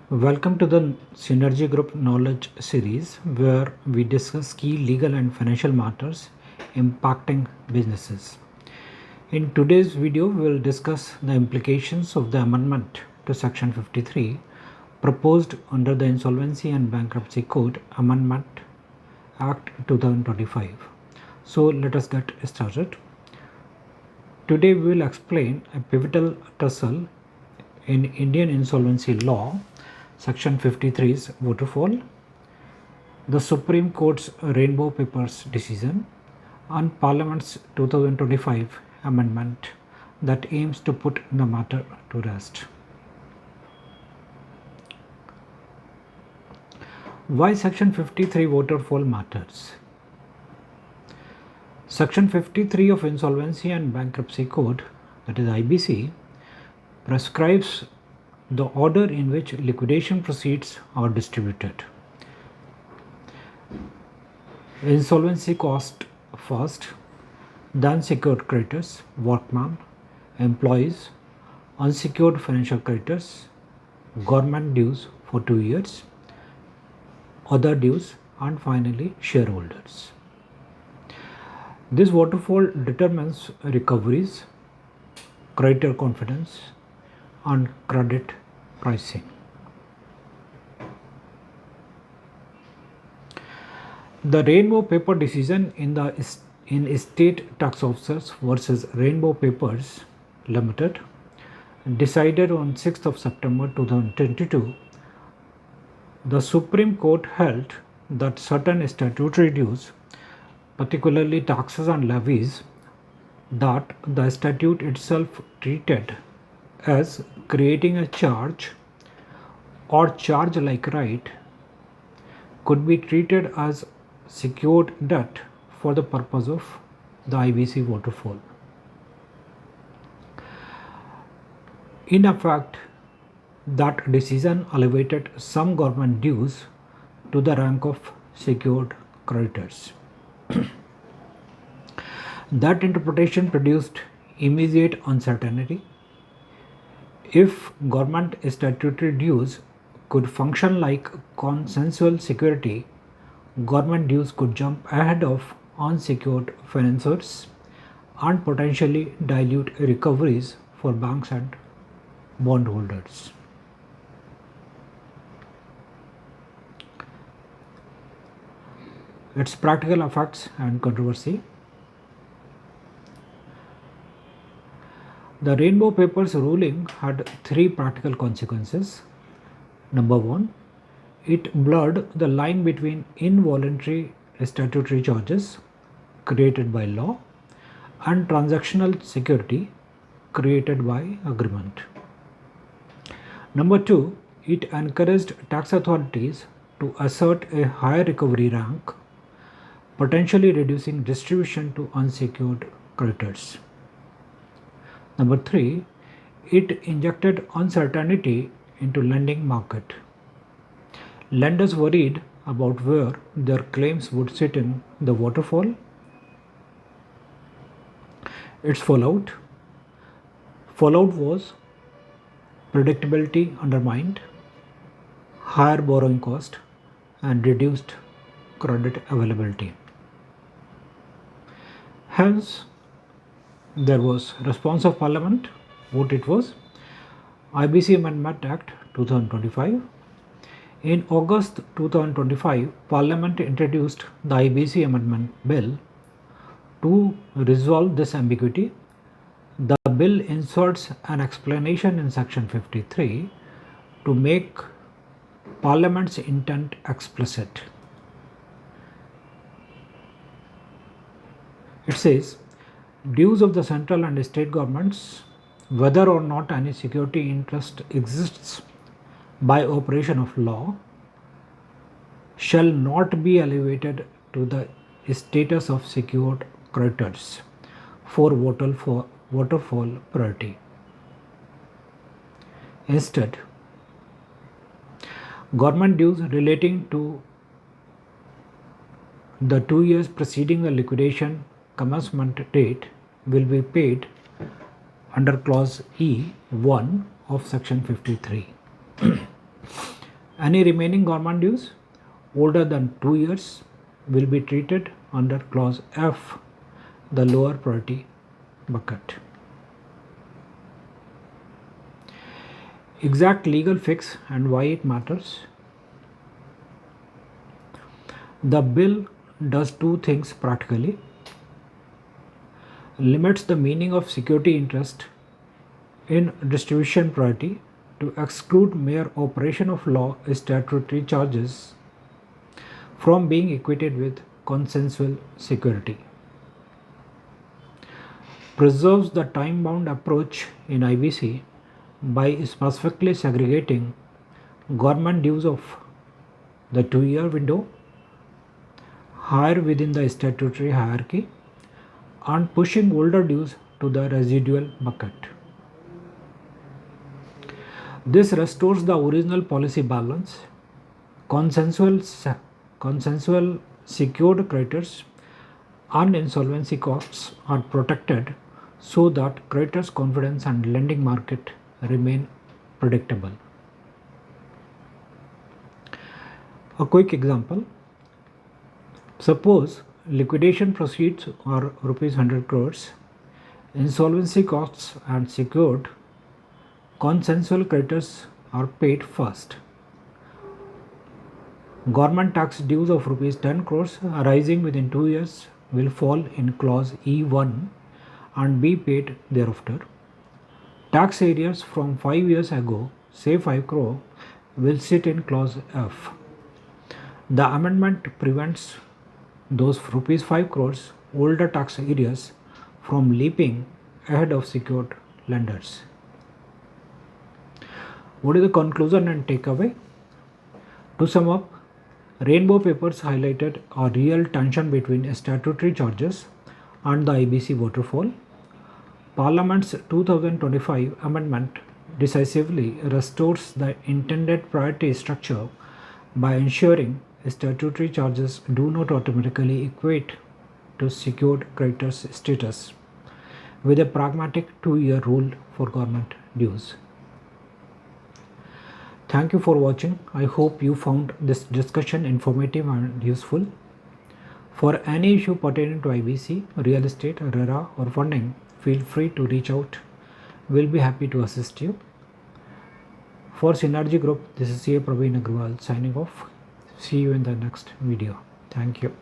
Welcome to the Synergy Group Knowledge series where we discuss key legal and financial matters impacting businesses. In today's video, we will discuss the implications of the amendment to Section 53 proposed under the Insolvency and Bankruptcy Code Amendment Act 2025. So let us get started. Today we will explain a pivotal tussle in Indian insolvency law, Section 53's waterfall, the Supreme Court's Rainbow Papers decision, and Parliament's 2025 amendment that aims to put the matter to rest. Why Section 53 waterfall matters? Section 53 of Insolvency and Bankruptcy Code, that is IBC, prescribes the order in which liquidation proceeds are distributed. Insolvency cost first, then secured creditors, workmen, employees, unsecured financial creditors, government dues for 2 years, other dues, and finally shareholders. This waterfall determines recoveries, creditor confidence, and credit pricing. The Rainbow Paper decision in State Tax Officers versus Rainbow Papers Limited, decided on 6th of September 2022, the Supreme Court held that certain statutory dues, particularly taxes and levies, that the statute itself treated as creating a charge or charge-like right, could be treated as secured debt for the purpose of the IBC waterfall. In effect, that decision elevated some government dues to the rank of secured creditors. That interpretation produced immediate uncertainty. If government statutory dues could function like consensual security, government dues could jump ahead of unsecured financiers and potentially dilute recoveries for banks and bondholders. Its practical effects and controversy. The Rainbow Papers ruling had 3 practical consequences. Number 1, it blurred the line between involuntary statutory charges created by law and transactional security created by agreement. Number 2, it encouraged tax authorities to assert a higher recovery rank, potentially reducing distribution to unsecured creditors. Number 3, it injected uncertainty into lending market. Lenders worried about where their claims would sit in the waterfall. Its fallout was predictability undermined, higher borrowing cost, and reduced credit availability. Hence, there was response of Parliament. What it was? IBC Amendment Act 2025. In August 2025, Parliament introduced the IBC Amendment Bill to resolve this ambiguity. The bill inserts an explanation in Section 53 to make Parliament's intent explicit. It says, dues of the central and state governments, whether or not any security interest exists by operation of law, shall not be elevated to the status of secured creditors for waterfall priority. Instead, government dues relating to the 2 years preceding the liquidation commencement date will be paid under clause E1 of section 53. Any remaining government dues older than 2 years will be treated under clause F, the lower priority bucket. Exact legal fix and why it matters. The bill does two things practically: limits the meaning of security interest in distribution priority to exclude mere operation of law statutory charges from being equated with consensual security, preserves the time-bound approach in IBC by specifically segregating government dues of the 2-year window higher within the statutory hierarchy and pushing older dues to the residual bucket. This restores the original policy balance. Consensual secured creditors and insolvency costs are protected so that creditors' confidence and lending market remain predictable. A quick example: suppose liquidation proceeds are rupees 100 crores, insolvency costs and secured consensual creditors are paid first. Government tax dues of rupees 10 crores arising within 2 years will fall in clause E1 and be paid thereafter. Tax arrears from 5 years ago, say 5 crore, will sit in clause F. The amendment prevents those rupees 5 crores older tax arrears from leaping ahead of secured lenders. What is the conclusion and takeaway? To sum up, Rainbow Papers highlighted a real tension between statutory charges and the IBC waterfall. Parliament's 2025 amendment decisively restores the intended priority structure by ensuring statutory charges do not automatically equate to secured creditors' status, with a pragmatic 2-year rule for government dues. Thank you for watching. I hope you found this discussion informative and useful. For any issue pertaining to IBC, real estate, RERA or funding, feel free to reach out. We'll be happy to assist you. For Synergy Group, this is CA Praveen Agrawal signing off. See you in the next video. Thank you.